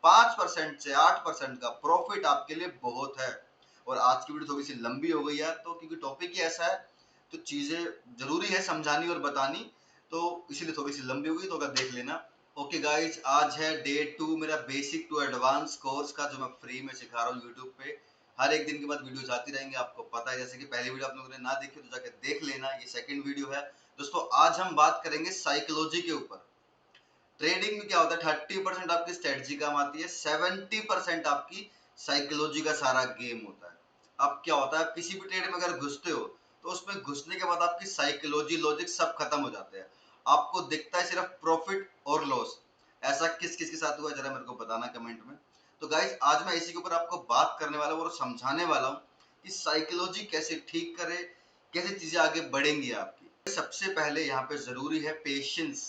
5% से 8% का प्रॉफिट आपके लिए बहुत है। और आज की वीडियो थोड़ी सी लंबी हो गई है तो क्योंकि टॉपिक ही ऐसा है तो चीजें जरूरी है समझानी और बतानी, तो इसीलिए थोड़ी सी लंबी हो गई, तो अगर देख लेना। ओके गाइज, आज है डे 2 मेरा बेसिक टू एडवांस कोर्स का, जो मैं फ्री में सिखा रहा हूँ यूट्यूब पे। हर एक दिन के बाद वीडियोस आती रहेंगे, आपको पता है। जैसे कि पहली वीडियो आप लोगों ने ना देखी तो जाके देख लेना, ये सेकंड वीडियो है। दोस्तों आज हम बात करेंगे साइकोलॉजी के ऊपर। ट्रेडिंग में क्या होता है, 30% आपकी स्ट्रेटजी काम आती है, 70% आपकी साइकोलॉजी का सारा गेम होता है। अब क्या होता है, आप किसी भी ट्रेड में अगर घुसते हो तो उसमें घुसने के बाद आपकी साइकोलॉजी लॉजिक सब खत्म हो जाते हैं। आपको दिखता है सिर्फ प्रॉफिट और लॉस। ऐसा किस किस के साथ हुआ जरा मेरे को बताना कमेंट में। तो गाइज आज मैं इसी के ऊपर आपको बात करने वाला हूँ और समझाने वाला हूँ कि साइकोलॉजी कैसे ठीक करे, कैसे चीजें आगे बढ़ेंगी आपकी। सबसे पहले यहाँ पे जरूरी है पेशेंस।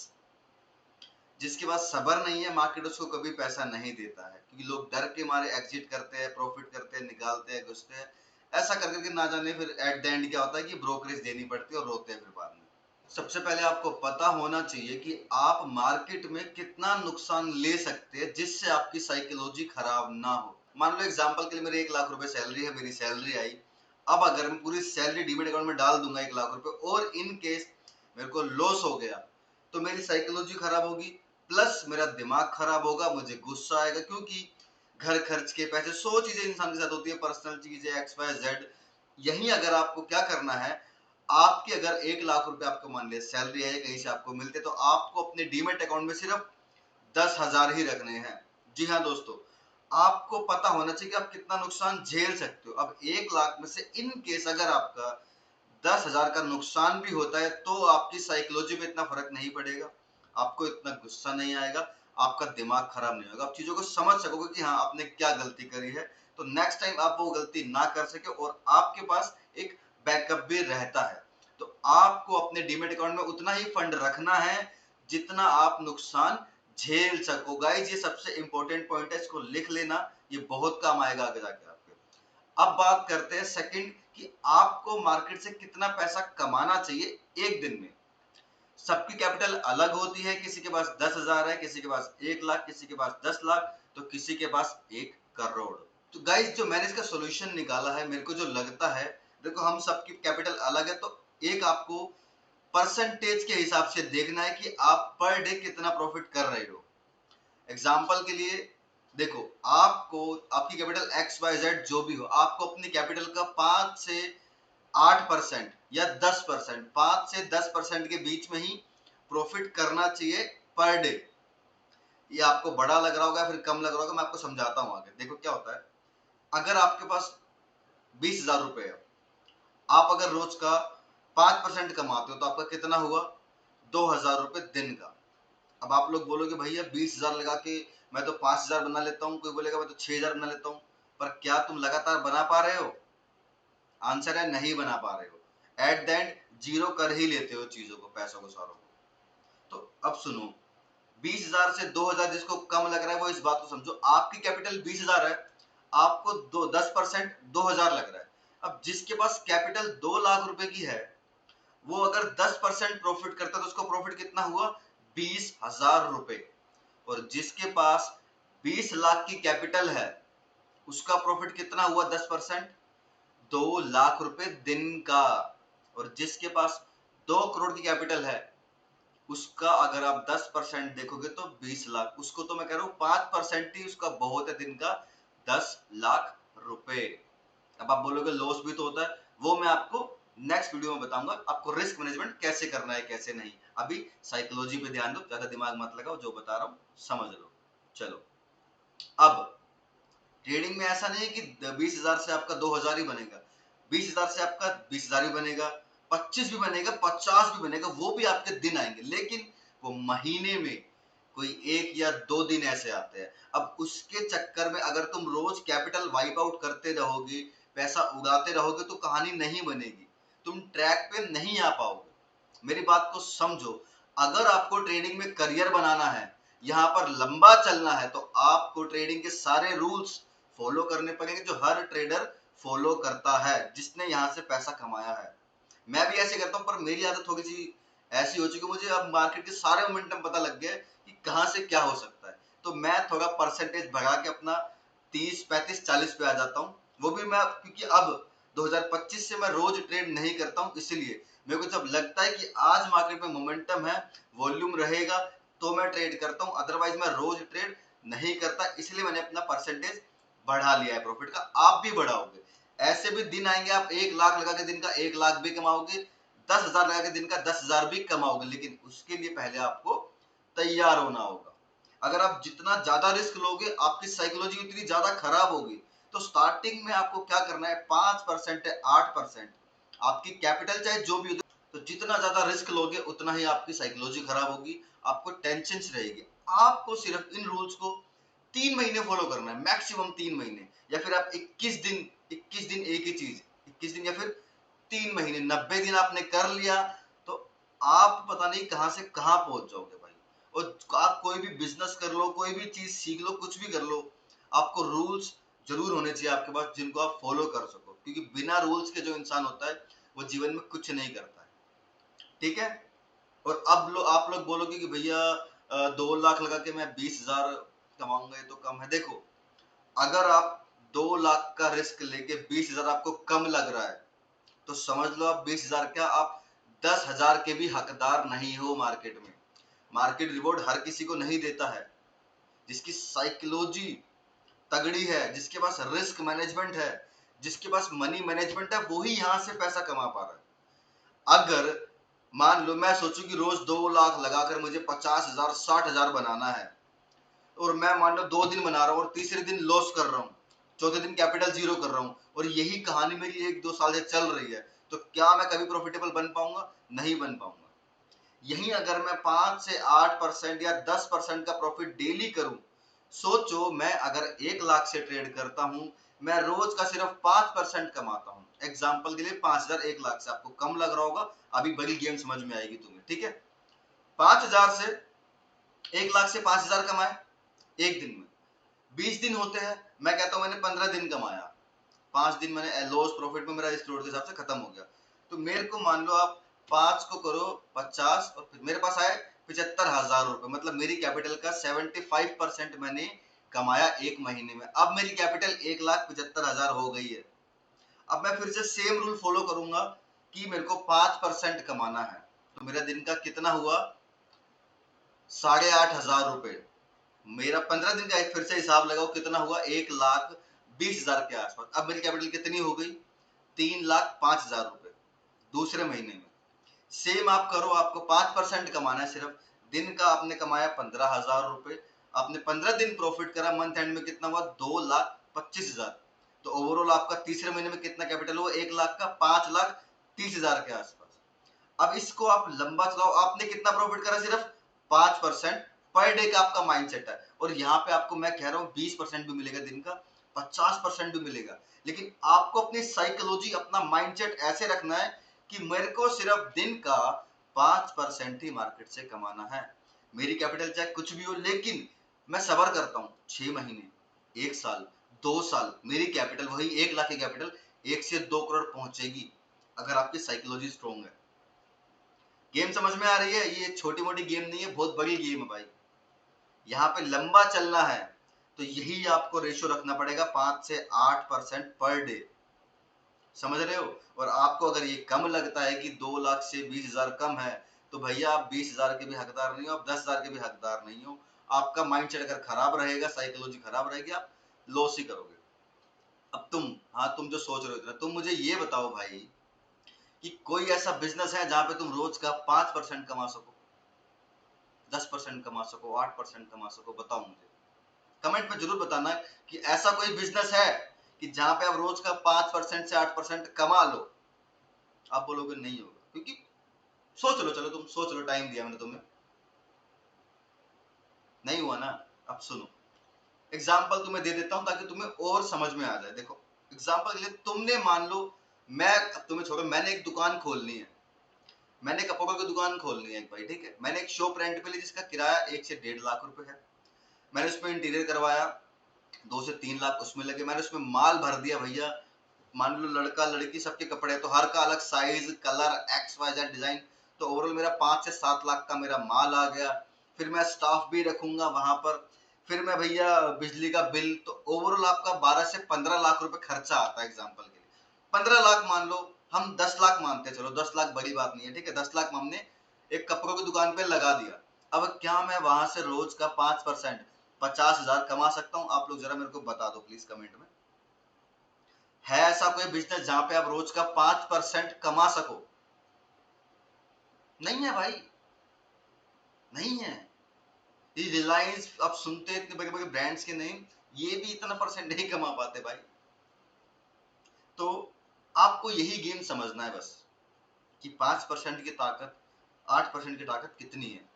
जिसके पास सब्र नहीं है, मार्केट उसको कभी पैसा नहीं देता है, क्योंकि लोग डर के मारे एग्जिट करते हैं, प्रॉफिट करते हैं, निकालते हैं, घुसते हैं। ऐसा कर करके ना जाने फिर एट द एंड क्या होता है कि ब्रोकरेज देनी पड़ती है और रोते हैं फिर बाद में। सबसे पहले आपको पता होना चाहिए कि आप मार्केट में कितना नुकसान ले सकते हैं जिससे आपकी साइकोलॉजी खराब ना हो। मान लो एग्जांपल के लिए मेरे 1 लाख रुपए सैलरी है, मेरी सैलरी आई। अब अगर मैं पूरी सैलरी डीमेट अकाउंट में डाल दूंगा 1 लाख रुपए, और इन केस मेरे को लॉस हो गया तो मेरी साइकोलॉजी खराब होगी, प्लस मेरा दिमाग खराब होगा, मुझे गुस्सा आएगा, क्योंकि घर खर्च के पैसे 100 चीजें इंसान के साथ होती है, पर्सनल चीजें एक्स वाई जेड। यही अगर आपको क्या करना है, आपकी अगर 1 लाख रुपए आपको मान लिया सैलरी है, कहीं से आपको मिलते, तो आपको अपने डीमेट अकाउंट में सिर्फ 10,000 ही रखने हैं। जी हाँ दोस्तों, आपको पता होना चाहिए कि आप कितना नुकसान झेल सकते हो। अब 1 लाख में से इन केस अगर आपका 10,000 का नुकसान भी होता है तो आपकी साइकोलॉजी में इतना फर्क नहीं पड़ेगा, आपको इतना गुस्सा नहीं आएगा, आपका दिमाग खराब नहीं होगा, आप चीजों को समझ सकोगे कि हाँ आपने क्या गलती करी है, तो नेक्स्ट टाइम आप वो गलती ना कर सके और आपके पास एक बैकअप भी रहता है। तो आपको अपने डीमेट अकाउंट में उतना ही फंड रखना है जितना आप नुकसान झेल सको। गाइस ये सबसे इंपॉर्टेंट पॉइंट है, इसको लिख लेना, ये बहुत काम आएगा आगे जाके आपके। अब बात करते हैं सेकंड कि आपको मार्केट से कितना पैसा कमाना चाहिए एक दिन में। सबकी कैपिटल अलग होती है, किसी के पास 10,000 है, किसी के पास 1 लाख, किसी के पास 10 लाख, तो किसी के पास 1 करोड़। तो गाइस जो मैंने इसका सॉल्यूशन निकाला है, मेरे को जो लगता है, देखो हम सबकी कैपिटल अलग है, तो एक आपको परसेंटेज के हिसाब से देखना है कि आप पर डे कितना प्रॉफिट कर रहे हो। एग्जाम्पल के लिए देखो, आपको आपकी कैपिटल एक्स वाई जेड जो भी हो, आपको अपनी कैपिटल का 5 से 8% या 10%, 5 से 10% के बीच में ही प्रॉफिट करना चाहिए पर डे। ये आपको बड़ा लग रहा होगा फिर कम लग रहा होगा, मैं आपको समझाता हूँ आगे। देखो क्या होता है, अगर आपके पास 20,000 रुपए है, आप अगर रोज का 5% कमाते हो तो आपका कितना हुआ, 2,000 रुपए दिन का। अब आप लोग बोलोगे भैया 20,000 लगा के मैं तो 5,000 बना लेता हूँ, कोई बोलेगा मैं तो 6,000 बना लेता हूँ, पर क्या तुम लगातार बना पा रहे हो? आंसर है नहीं बना पा रहे हो। एट द एंड जीरो कर ही लेते हो चीजों को, पैसों को, सारों को। तो अब सुनो, 20,000 से 2,000 जिसको कम लग रहा है वो इस बात को समझो, आपकी कैपिटल 20,000 है, आपको 10% 2,000 लग रहा है। अब जिसके पास कैपिटल 2 लाख रुपए की है, वो अगर 10% प्रॉफिट करता है तो उसका प्रॉफिट कितना हुआ, 20,000 रुपए। और जिसके पास 20 लाख की कैपिटल है, उसका प्रॉफिट कितना हुआ 10%, 2 लाख रुपए दिन का। और जिसके पास 2 करोड़ की कैपिटल है, उसका अगर आप 10% देखोगे तो 20 लाख। उसको तो मैं कह रहा हूं 5% ही उसका बहुत है दिन का, 10 लाख रुपए। अब आप बोलोगे लॉस भी तो होता है, वो मैं आपको नेक्स्ट वीडियो में बताऊंगा, आपको रिस्क मैनेजमेंट कैसे करना है कैसे नहीं। अभी साइकोलॉजी पे ध्यान दो, ज्यादा दिमाग मत लगाओ, जो बता रहा हूं समझ लो। चलो, अब ट्रेडिंग में ऐसा नहीं है कि 20,000 से आपका 2,000 ही बनेगा, 20,000 से आपका 20,000 भी बनेगा, 25 भी बनेगा, 50 भी बनेगा, वो भी आपके दिन आएंगे, लेकिन वो महीने में कोई 1 या 2 दिन ऐसे आते हैं। अब उसके चक्कर में अगर तुम रोज कैपिटल वाइप आउट करते रहोगे, पैसा उड़ाते रहोगे, तो कहानी नहीं बनेगी, तुम ट्रैक पे नहीं आ पाओगे। मेरी बात को समझो, अगर आपको ट्रेडिंग में करियर बनाना है, यहाँ पर लंबा चलना है, तो आपको ट्रेडिंग के सारे रूल्स फॉलो करने पड़ेंगे जो हर ट्रेडर फॉलो करता है जिसने यहाँ से पैसा कमाया है। मैं भी ऐसे करता हूँ, पर मेरी आदत थोड़ी सी ऐसी हो चुकी है, मुझे अब मार्केट के सारे मोमेंटम पता लग गए कि कहाँ से क्या हो सकता है। तो मैं थोड़ा परसेंटेज बढ़ा के अपना 30, 35, 40 पे आ जाता हूँ। वो भी मैं, क्योंकि अब 2025 से मैं रोज ट्रेड नहीं करता हूँ, इसलिए मेरे को जब लगता है कि आज मार्केट में मोमेंटम है, वॉल्यूम रहेगा, तो मैं ट्रेड करता हूँ, अदरवाइज मैं रोज ट्रेड नहीं करता। इसलिए मैंने अपना परसेंटेज बढ़ा लिया है प्रॉफिट का। आप भी बढ़ाओगे, ऐसे भी दिन आएंगे आप 1 लाख लगा के दिन का 1 लाख भी कमाओगे, 10,000 लगा के दिन का 10,000 भी कमाओगे, लेकिन उसके लिए पहले आपको तैयार होना होगा। अगर आप जितना ज्यादा रिस्क लोगे, आपकी साइकोलॉजी उतनी ज्यादा खराब होगी। तो स्टार्टिंग में आपको क्या करना है, 5% है 8%, आपकी कैपिटल चाहे जो भी हो, तो जितना ज्यादा रिस्क लोगे उतना ही आपकी साइकोलॉजी खराब होगी, आपको टेंशन रहेगी। आपको सिर्फ इन रूल्स को 3 महीने फॉलो करना है, मैक्सिमम 3 महीने, या फिर आप 21 दिन एक ही चीज, 21 दिन या फिर 3 महीने, 90 दिन आपने कर लिया तो आप पता नहीं कहां से कहां पहुंच जाओगे भाई। और आप कोई भी बिजनेस कर लो, कोई भी चीज सीख लो, कुछ भी कर लो, आपको रूल्स जरूर होने चाहिए आपके पास जिनको आप फॉलो कर सको, क्योंकि बिना रूल्स के जो इंसान होता है वो जीवन में कुछ नहीं करता है। ठीक है। और अब आप लोग बोलोगे कि भैया 2 लाख लगा के मैं 20,000 कमाऊंगा, ये तो कम है। देखो, अगर आप 2 लाख का रिस्क लेके 20,000 आपको कम लग रहा है, तो समझ लो आप 20,000 क्या, आप 10,000 के भी हकदार नहीं हो मार्केट में। मार्केट रिवॉर्ड हर किसी को नहीं देता है। जिसकी साइकोलॉजी तगड़ी है, जिसके पास रिस्क मैनेजमेंट है, जिसके पास मनी मैनेजमेंट है, वो ही यहाँ से पैसा कमा पा रहा है। अगर मान लो मैं सोचूं कि रोज 2 लाख लगाकर मुझे 50,000 60,000 बनाना है, और मैं मान लो 2 दिन बना रहा हूँ और तीसरे दिन लॉस कर रहा हूँ, चौथे दिन कैपिटल जीरो कर रहा हूँ, और यही कहानी मेरी 1-2 साल से चल रही है, तो क्या मैं कभी प्रॉफिटेबल बन पाऊंगा? नहीं बन पाऊंगा। यही अगर मैं 5 से 8% या 10% का प्रॉफिट डेली करूं, सोचो मैं अगर 1 लाख से ट्रेड करता हूं, मैं रोज का सिर्फ 5% कमाता हूं। एग्जाम्पल के लिए 5,000 1 लाख से, आपको कम लग रहा होगा, अभी बड़ी गेम समझ में आएगी तुम्हें। ठीक है, 5,000 से 1 लाख से 5,000 कमाए एक दिन में, 20 दिन होते हैं, मैं कहता हूं मैंने 15 दिन कमाया, 5 दिन मैंने लॉस प्रॉफिट में मेरा इस रोड के हिसाब से खत्म हो गया। तो मेरे को मान लो आप 5 को करो 50, और फिर मेरे पास आए 75,000 रुपए, मतलब मेरी कैपिटल का 75% मैंने कमाया एक महीने में। अब मेरी कैपिटल 1,75,000 हो गई है। अब मैं फिर से सेम रूल फॉलो करूंगा कि मेरे को 5% कमाना है, तो मेरा दिन का कितना हुआ, 8,500 रुपए। मेरा 15 दिन का एक फिर से हिसाब लगाओ, कितना हुआ, 1,20,000 के आसपास। अब मेरी कैपिटल कितनी हो गई, 3,05,000 रुपए दूसरे महीने में। सेम आप करो, आपको 5% कमाना है सिर्फ, दिन का आपने कमाया 15,000 रुपए, आपने 15 दिन प्रॉफिट करा, मंथ एंड में कितना हुआ, 2,25,000। तो ओवरऑल आपका तीसरे महीने में कितना कैपिटल हुआ, 1 लाख का 5,30,000 के आसपास। अब इसको आप लंबा चलाओ, आपने कितना प्रॉफिट करा, सिर्फ 5%। पर डे का आपका माइंडसेट है, और यहाँ पे आपको मैं कह रहा हूँ 20% भी मिलेगा दिन का, 50% भी मिलेगा, लेकिन आपको अपनी साइकोलॉजी, अपना माइंडसेट ऐसे रखना है कि मेरे को सिर्फ दिन का 5% ही मार्केट से कमाना है। मेरी कैपिटल चाहे कुछ भी हो, लेकिन मैं सबर करता हूँ 6 महीने, 1 साल, 2 साल, मेरी कैपिटल वही 1 लाख की कैपिटल 1 से 2 करोड़ पहुंचेगी, अगर आपकी साइकोलॉजी स्ट्रॉन्ग है। गेम समझ में आ रही है? ये छोटी मोटी गेम नहीं है, बहुत बड़ी गेम है भाई। यहाँ पे लंबा चलना है, तो यही आपको रेशियो रखना पड़ेगा, 5 से 8% पर डे। समझ रहे हो? और आपको अगर ये कम लगता है कि 2 लाख से 20,000 कम है, तो भैया आप 20,000 के भी हकदार नहीं हो, आप 10,000 के भी हकदार नहीं हो। आपका माइंडसेट अगर खराब रहेगा, साइकोलॉजी खराब रहेगी, आप लॉस ही करोगे। अब तुम जो सोच रहे हो, तुम मुझे ये बताओ भाई कि कोई ऐसा बिजनेस है जहां पे तुम रोज का 5% कमा सको, 10% कमा सको, 8% कमा सको? बताओ मुझे, कमेंट में जरूर बताना कि ऐसा कोई बिजनेस है कि जहां पे आप रोज का 5% से 8% कमा लो। आप बोलोगे नहीं होगा, क्योंकि सोच लो, चलो तुम सोच लो, टाइम दिया मैंने तुम्हें, नहीं हुआ ना। अब सुनो, एग्जाम्पल तुम्हें दे देता हूं ताकि तुम्हें और समझ में आ जाए। देखो, एग्जाम्पल के लिए तुमने मान लो, मैं तुम्हें छोड़ो, मैंने एक दुकान खोलनी है, मैंने कपड़ों की दुकान खोलनी है एक भाई, ठीक है। मैंने एक शॉप रेंट पे ली जिसका किराया 1 से 1.5 लाख रुपए है। मैंने उसमें इंटीरियर करवाया, 2 से 3 लाख उसमें लगे। मैंने उसमें माल भर दिया भैया, मान लो लड़का लड़की सबके कपड़े हैं, तो हर का अलग साइज, कलर, XYZ डिजाइन, तो ओवरऑल मेरा 5 से 7 लाख का मेरा माल आ गया। फिर मैं स्टाफ भी रखूंगा वहां पर, फिर मैं भैया बिजली का बिल, तो ओवरऑल आपका 12 से 15 लाख रुपए खर्चा आता है एग्जाम्पल के लिए। 15 लाख मान लो, हम 10 लाख मानते हैं, चलो 10 लाख बड़ी बात नहीं है, ठीक है, 10 लाख हमने एक कपड़ों की दुकान पे लगा दिया। अब क्या मैं वहां से रोज का 5% 50,000 कमा सकता हूँ? आप लोग जरा मेरे को बता दो प्लीज कमेंट में। है ऐसा कोई बिजनेस जहां पे आप रोज का 5% कमा सको? नहीं है भाई, नहीं है। ये रिलायंस आप सुनते हैं इतने बड़े बड़े ब्रांड्स के नेम, ये भी इतना परसेंट नहीं कमा पाते भाई। तो आपको यही गेम समझना है बस, कि 5% की ताकत, 8% की ताकत कितनी है।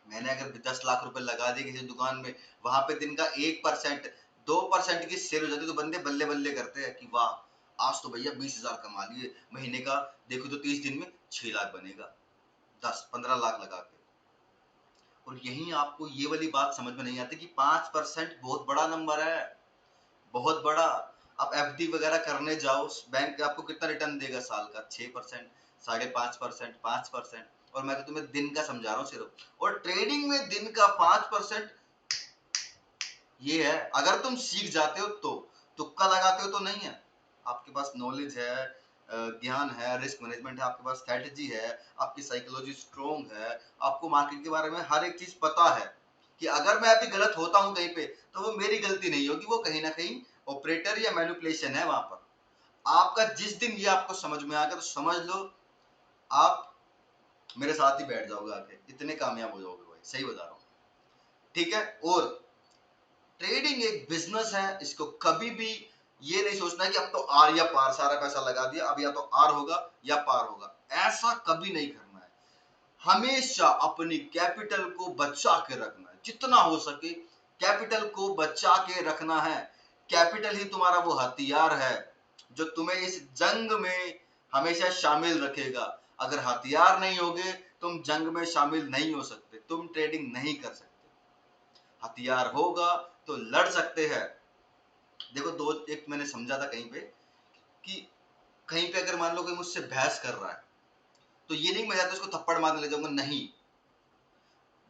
मैंने अगर 10 लाख रुपए लगा दिए किसी दुकान में, वहां पे दिन का 1% 2% की सेल हो जाती है, तो बंदे बल्ले बल्ले करते हैं कि वाह आज तो भैया 20,000 कमा लिए, महीने का देखो तो 30 दिन में 6 लाख बनेगा, 10-15 लाख लगा के। और यही आपको ये वाली बात समझ में नहीं आती कि 5% बहुत बड़ा नंबर है, बहुत बड़ा। आप एफडी वगैरह करने जाओ, बैंक आपको कितना रिटर्न देगा साल का? 6%, 5.5%, 5%। और मैं तो तुम्हें दिन का समझा रहा हूँ सिर्फ, और ट्रेडिंग में दिन का 5%, ये है। अगर तुम सीख जाते हो तो, तुक्का लगाते हो तो नहीं है। आपके पास नॉलेज है, ज्ञान है, रिस्क मैनेजमेंट है, आपके पास स्ट्रेटजी है, आपकी साइकोलॉजी स्ट्रोंग है, आपको मार्केट के बारे में हर एक चीज पता है कि अगर मैं अभी गलत होता हूं कहीं पे, तो वो मेरी गलती नहीं होगी, वो कहीं ना कहीं ऑपरेटर या मैनिपुलेशन है वहां पर। आपका जिस दिन ये आपको समझ में आ गया, तो समझ लो आप मेरे साथ ही बैठ जाओगे आके, इतने कामयाब हो जाओगे भाई, सही बता रहा हूँ, ठीक है। और ट्रेडिंग एक बिजनेस है, इसको कभी भी ये नहीं सोचना है कि अब तो आर या पार, सारा पैसा लगा दिया अब या तो आर होगा या पार होगा, ऐसा कभी नहीं करना है। हमेशा अपनी कैपिटल को बचा के रखना है, जितना हो सके कैपिटल को बचा के रखना है। कैपिटल ही तुम्हारा वो हथियार है जो तुम्हें इस जंग में हमेशा शामिल रखेगा। अगर हथियार नहीं होगे, तुम जंग में शामिल नहीं हो सकते, तुम ट्रेडिंग नहीं कर सकते। हथियार होगा तो लड़ सकते हैं। देखो दो, एक मैंने समझा था कहीं पे कि कहीं पे अगर मान लो कोई मुझसे बहस कर रहा है, तो ये नहीं मैं जाता उसको थप्पड़ मारने ले जाऊंगा, नहीं।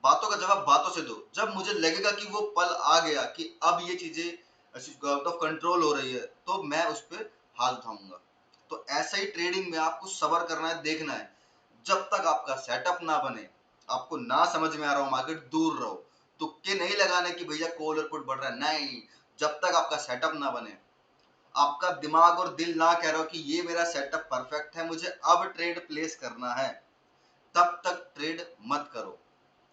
बातों का जवाब बातों से दो। जब मुझे लगेगा कि वो पल आ गया कि अब ये चीजें आउट ऑफ कंट्रोल हो रही है, तो मैं उस पर हाथ उठाऊंगा। तो ऐसा ही ट्रेडिंग में आपको सबर करना है, देखना है। जब तक आपका सेटअप ना बने, आपको ना समझ में आ रहा हो मार्केट, दूर रहो। तुक्के नहीं लगाने की भैया कॉल और पुट बढ़ रहा है, नहीं। जब तक आपका सेटअप ना बने, आपका दिमाग और दिल ना कह रहा हो कि ये मेरा सेटअप परफेक्ट है, मुझे अब ट्रेड प्लेस करना है, तब तक ट्रेड मत करो।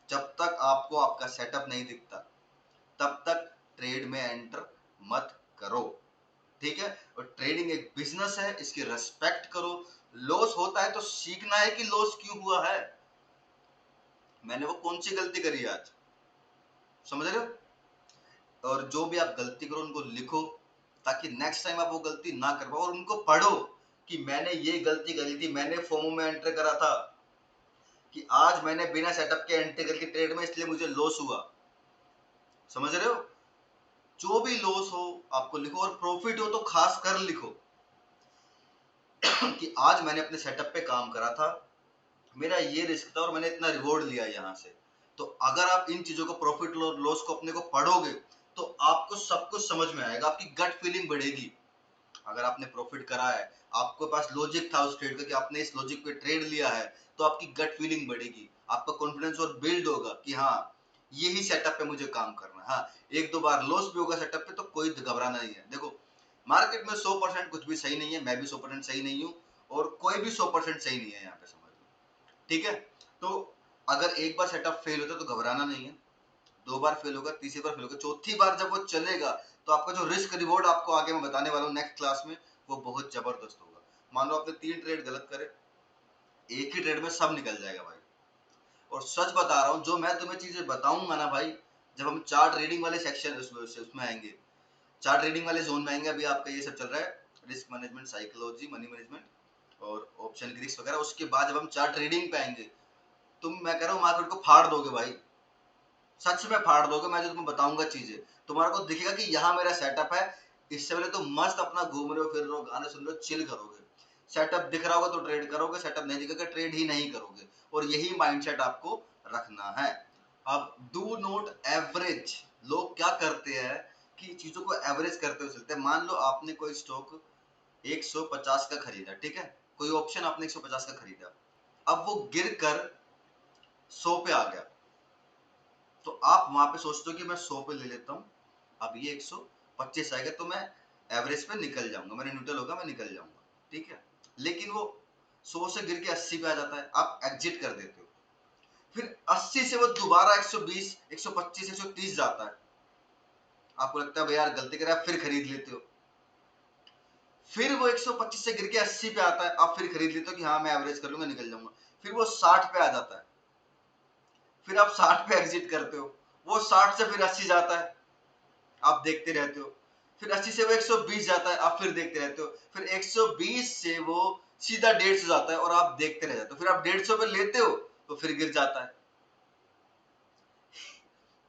जब तक आपको आपका सेटअप नहीं दिखता, तब तक ट्रेड में एंटर मत करो, ठीक है। और ट्रेडिंग एक बिजनेस है, इसकी रेस्पेक्ट करो। लॉस होता है तो सीखना है कि लॉस क्यों हुआ है, मैंने वो कौन सी गलती करी आज, समझ रहे हो। और जो भी आप गलती करो उनको लिखो, ताकि नेक्स्ट टाइम आप वो गलती ना कर पाओ। और उनको पढ़ो कि मैंने ये गलती करी थी, मैंने फोमो में एंटर करा था, कि आज मैंने बिना सेटअप के एंटर करके ट्रेड में, इसलिए मुझे लॉस हुआ, समझ रहे हो। जो भी लॉस हो आपको लिखो, और प्रॉफिट हो तो खास कर लिखो कि आज मैंने अपने सेटअप पे काम करा था, मेरा ये रिस्क था और मैंने इतना रिवॉर्ड लिया यहाँ से। तो अगर आप इन चीजों को, प्रॉफिट और लॉस को अपने को पढ़ोगे, तो आपको सब कुछ समझ में आएगा, आपकी गट फीलिंग बढ़ेगी। अगर आपने प्रॉफिट करा है, आपके पास लॉजिक था उस ट्रेड का कि आपने इस लॉजिक पे ट्रेड लिया है, तो आपकी गट फीलिंग बढ़ेगी, आपका कॉन्फिडेंस और बिल्ड होगा कि हाँ यही सेटअप पे मुझे काम करना है। हाँ, एक दो बार लॉस भी होगा सेटअप पे, तो कोई घबराना नहीं है। देखो मार्केट में 100% कुछ भी सही नहीं है, मैं भी 100% सही नहीं हूँ, और कोई भी 100% सही नहीं है यहाँ पे, समझ लो, ठीक है। तो अगर एक बार सेटअप फेल होता है तो घबराना नहीं है, दो बार फेल होगा, तीसरी बार फेल होगा, चौथी बार जब वो चलेगा, तो आपका जो रिस्क रिवॉर्ड आपको आगे मैं बताने वाला हूँ नेक्स्ट क्लास में, वो बहुत जबरदस्त होगा। मान लो आपने 3 ट्रेड गलत करे, एक ही ट्रेड में सब निकल जाएगा भाई। और सच बता रहा हूँ, जो मैं तुम्हें चीजें बताऊंगा ना भाई, जब हम चार्ट रीडिंग वाले सेक्शन उसमें आएंगे, चार्ट रीडिंग वाले जोन में आएंगे, अभी आपका ये सब चल रहा है risk management, psychology, money management और ऑप्शन की रिस्क वगैरह, उसके बाद जब हम चार्ट रीडिंग पे आएंगे, तुम, मैं कह रहा हूँ मार्केट को फाड़ दोगे भाई, सच में फाड़ दोगे। मैं जो तुम्हें बताऊंगा चीजें, तुम्हारे को दिखेगा कि यहाँ मेरा सेटअप है। इससे पहले तो मस्त अपना घूम रहे हो, फिर रहे हो, गाने सुन रहे हो, चिल करोगे। सेटअप दिख रहा होगा तो ट्रेड करोगे, सेटअप नहीं दिखेगा ट्रेड ही नहीं करोगे। और यही माइंडसेट आपको रखना है। अब डू नॉट एवरेज, लोग क्या करते हैं कि चीजों को एवरेज करते हुए चलते हैं। मान लो आपने कोई स्टॉक 150 का खरीदा, ठीक है, कोई ऑप्शन आपने 150 का खरीदा, अब वो गिर कर 100 पे आ गया, तो आप वहां पे सोचते हो कि मैं 100 पे ले लेता हूँ, अब ये 125 आएगा तो मैं एवरेज पे निकल जाऊंगा, मेरा न्यूट्रल होगा, मैं निकल जाऊंगा, ठीक है। लेकिन वो 100 से गिर के 80 पे आ जाता है, आप एग्जिट कर देते हो। फिर 80 से वो दोबारा 120, 125, 130 जाता है, आपको लगता है भाई यार गलती करा, फिर खरीद लेते हो। फिर वो 125 से गिर के 80 पे आता है, आप फिर खरीद लेते हो कि हाँ मैं एवरेज कर लूंगा, निकल जाऊंगा। फिर वो 60 पे आ जाता है, फिर आप 60 पे एग्जिट करते हो। वो 60 से फिर 80 जाता है, आप देखते रहते हो। फिर 80 से वो 120 जाता है, आप फिर देखते रहते हो। फिर 120 से वो सीधा 150 जाता है और आप देखते रह जाते हो। फिर आप 150 पे लेते हो तो फिर गिर जाता है।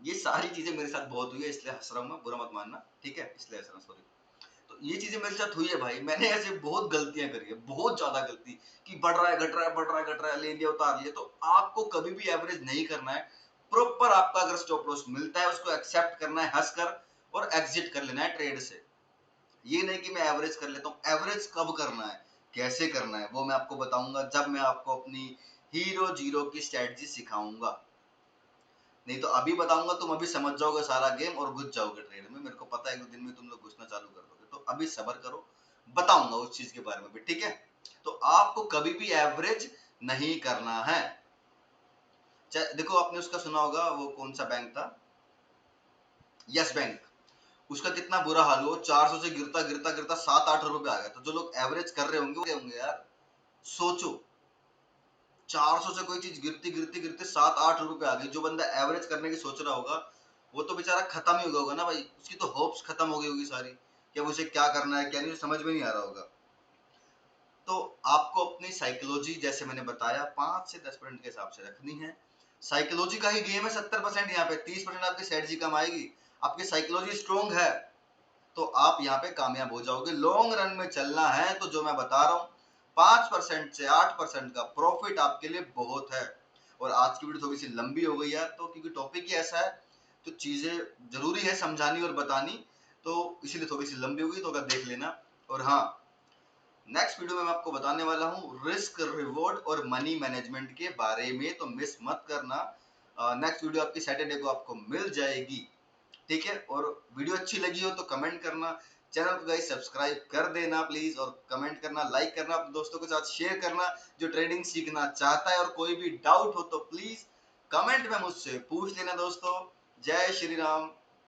ये सारी चीजें मेरे साथ बहुत हुई है, इसलिए हंस रहा हूं मैं, बुरा मत मानना, ठीक है, इसलिए हंस रहा हूं, सॉरी। तो ये चीजें मेरे साथ हुई है भाई, मैंने ऐसे बहुत गलतियां करी है, बहुत ज्यादा गलती, कि बढ़ रहा है घट रहा है, बढ़ रहा है घट रहा है, ले लिया उतार लिया। तो आपको कभी भी एवरेज नहीं करना है, प्रॉपर आपका अगर स्टॉप लॉस मिलता है उसको एक्सेप्ट करना है हंसकर, और एग्जिट कर लेना है ट्रेड से। ये नहीं कि मैं एवरेज कर लेता हूँ। एवरेज कब करना है, कैसे करना है, वो मैं आपको बताऊंगा जब मैं आपको अपनी हीरो जीरो की स्ट्रेटजी सिखाऊंगा। नहीं तो अभी बताऊंगा, तुम अभी समझ जाओगे सारा गेम और घुस जाओगे ट्रेड में। मेरे को पता है एक दो दिन में तुम लोग घुसना चालू कर दोगे, तो अभी सब्र करो, बताऊंगा उस चीज के बारे में भी, ठीक है। तो आपको कभी भी एवरेज नहीं करना है। चाहे देखो, आपने उसका सुना होगा, वो कौन सा बैंक था, यस बैंक, उसका कितना बुरा हाल हुआ, 400 से गिरता गिरता गिरता 7-8 रुपए पे आ गया। तो जो लोग एवरेज कर रहे होंगे वो होंगे यार, सोचो, 400 से कोई चीज गिरती गिरती गिरते 7-8 रुपए पे आ गई। जो बंदा एवरेज करने की सोच रहा होगा वो तो बेचारा खत्म ही हो गया होगा ना भाई, उसकी तो होप्स खत्म हो गई होगी सारी, कि अब उसे क्या करना है क्या नहीं, समझ में नहीं आ रहा होगा। तो आपको अपनी साइकोलॉजी, जैसे मैंने बताया, 5 से 10% के हिसाब से रखनी है। साइकोलॉजी का ही गेम है 70%, यहाँ पे 30% आपकी स्ट्रेटजी कम आएगी। आपकी साइकोलॉजी स्ट्रोंग है तो आप यहाँ पे कामयाब हो जाओगे। लॉन्ग रन में चलना है तो जो मैं बता रहा हूँ, 5% से 8% का प्रॉफिट आपके लिए बहुत है। और आज की वीडियो थोड़ी सी लंबी हो गई है, तो क्योंकि टॉपिक ही ऐसा है, तो चीजें जरूरी है समझानी और बतानी, तो इसीलिए थोड़ी सी लंबी हो गई, तो अगर देख लेना। और हाँ, नेक्स्ट वीडियो में मैं आपको बताने वाला हूँ रिस्क रिवॉर्ड और मनी मैनेजमेंट के बारे में, तो मिस मत करना। नेक्स्ट वीडियो आपकी सैटरडे को आपको मिल जाएगी, ठीक है। और वीडियो अच्छी लगी हो तो कमेंट करना, चैनल को गाइस सब्सक्राइब कर देना प्लीज, और कमेंट करना, लाइक करना, अपने दोस्तों के साथ शेयर करना जो ट्रेडिंग सीखना चाहता है। और कोई भी डाउट हो तो प्लीज कमेंट में मुझसे पूछ लेना दोस्तों। जय श्री राम।